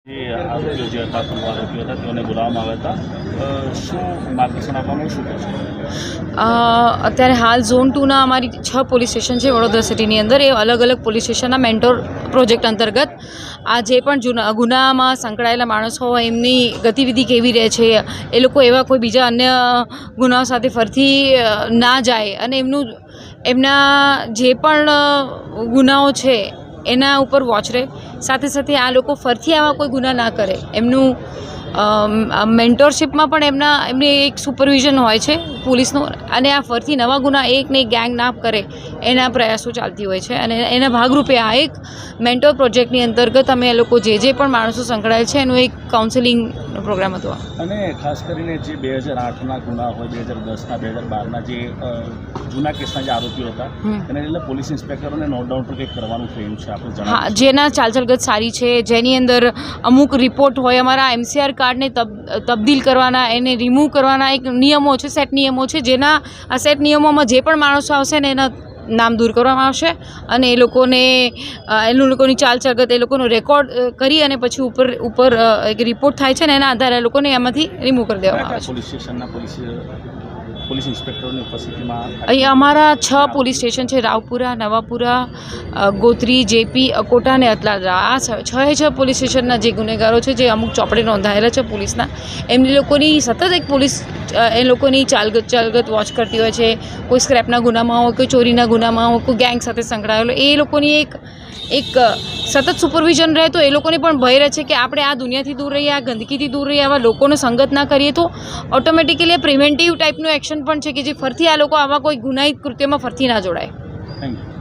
જે આરોપીઓ જે હતા આરોપીઓ હતા તેઓને બોલાવવામાં આવ્યા હતા શું માર્ગદર્શન આપવાનું શું કહેશો? અત્યારે હાલ ઝોન 2ના અમારી 6 પોલીસ સ્ટેશન છે વડોદરા સિટીની અંદર. એ અલગ અલગ પોલીસ સ્ટેશનના મેન્ટોર પ્રોજેક્ટ અંતર્ગત આ જે પણ ગુનામાં સંકળાયેલા માણસો હોય એમની ગતિવિધિ કેવી રહે છે, એ લોકો એવા કોઈ બીજા અન્ય ગુનાઓ સાથે ફરતી ના જાય અને એમના જે પણ ગુનાઓ છે એના ઉપર વોચ રહે. સાથે સાથે આ લોકો ફરતી આવા કોઈ ગુના ના કરે એમનું મેન્ટોરશિપમાં પણ એમની એક સુપરવિઝન હોય છે પોલીસનું, અને આ ફરતી નવા ગુના એક ને એક ગેંગ ના કરે એના પ્રયાસો ચાલતી હોય છે. અને એના ભાગરૂપે આ એક મેન્ટોર પ્રોજેક્ટની અંતર્ગત અમે એ લોકો જે પણ માણસો સંકળાયેલ છે એનું એક કાઉન્સેલિંગનો પ્રોગ્રામ હતો. અને ખાસ કરીને જે 2008ના ગુના હોય, 2010ના 2012ના જે જૂના કેસના જે આરોપીઓ હતા એને એટલે પોલીસ ઇન્સ્પેક્ટરોને નોટ ડાઉન પર કંઈક કરવાનું થયું છે આપણે જણાવો. હા, જેના ચાલચલગત સારી છે, જેની અંદર અમુક રિપોર્ટ હોય, અમારા MCR કાર્ડને તબદીલ કરવાના, એને રિમૂવ કરવાના એક નિયમો છે, સેટ નિયમો છે. જેના આ સેટ નિયમોમાં જે પણ માણસો આવશે ને એના નામ દૂર કરવામાં આવશે અને એ લોકોની ચાલચલગત એ લોકોનો રેકોર્ડ કરી અને પછી ઉપર એક રિપોર્ટ થાય છે ને એના આધારે એ લોકોને એમાંથી રિમૂવ કરી દેવામાં આવે છે. પોલીસ સ્ટેશનના પોલીસ ઇન્સ્પેક્ટરોની ઉપસ્થિતિમાં અહીંયા અમારા 6 પોલીસ સ્ટેશન છે: રાવપુરા, નવાપુરા, ગોત્રી, જેપી, અકોટા અને અતલાદરા. આ 6 પોલીસ સ્ટેશનના જે ગુનેગારો છે, જે અમુક ચોપડે નોંધાયેલા છે પોલીસના, એમની લોકોની સતત એક પોલીસ એ લોકોની ચાલગત વોચ કરતી હોય છે. કોઈ સ્ક્રેપના ગુનામાં હોય, કોઈ ચોરીના ગુનામાં હોય, કોઈ ગેંગ સાથે સંકળાયેલો, એ લોકોની એક સતત સુપરવિઝન રહે. તો એ લોકોને પણ ભય રહે છે કે આપણે આ દુનિયાથી દૂર રહીએ, આ ગંદકીથી દૂર રહીએ, આવા લોકોનો સંગત ના કરીએ. તો ઓટોમેટિકલી આ પ્રિવેન્ટિવ ટાઈપનું એક્શન પણ છે કે જે ફરતી આ લોકો આવા કોઈ ગુનાહિત કૃત્યમાં ફરતી ના જોડાય. Thank you.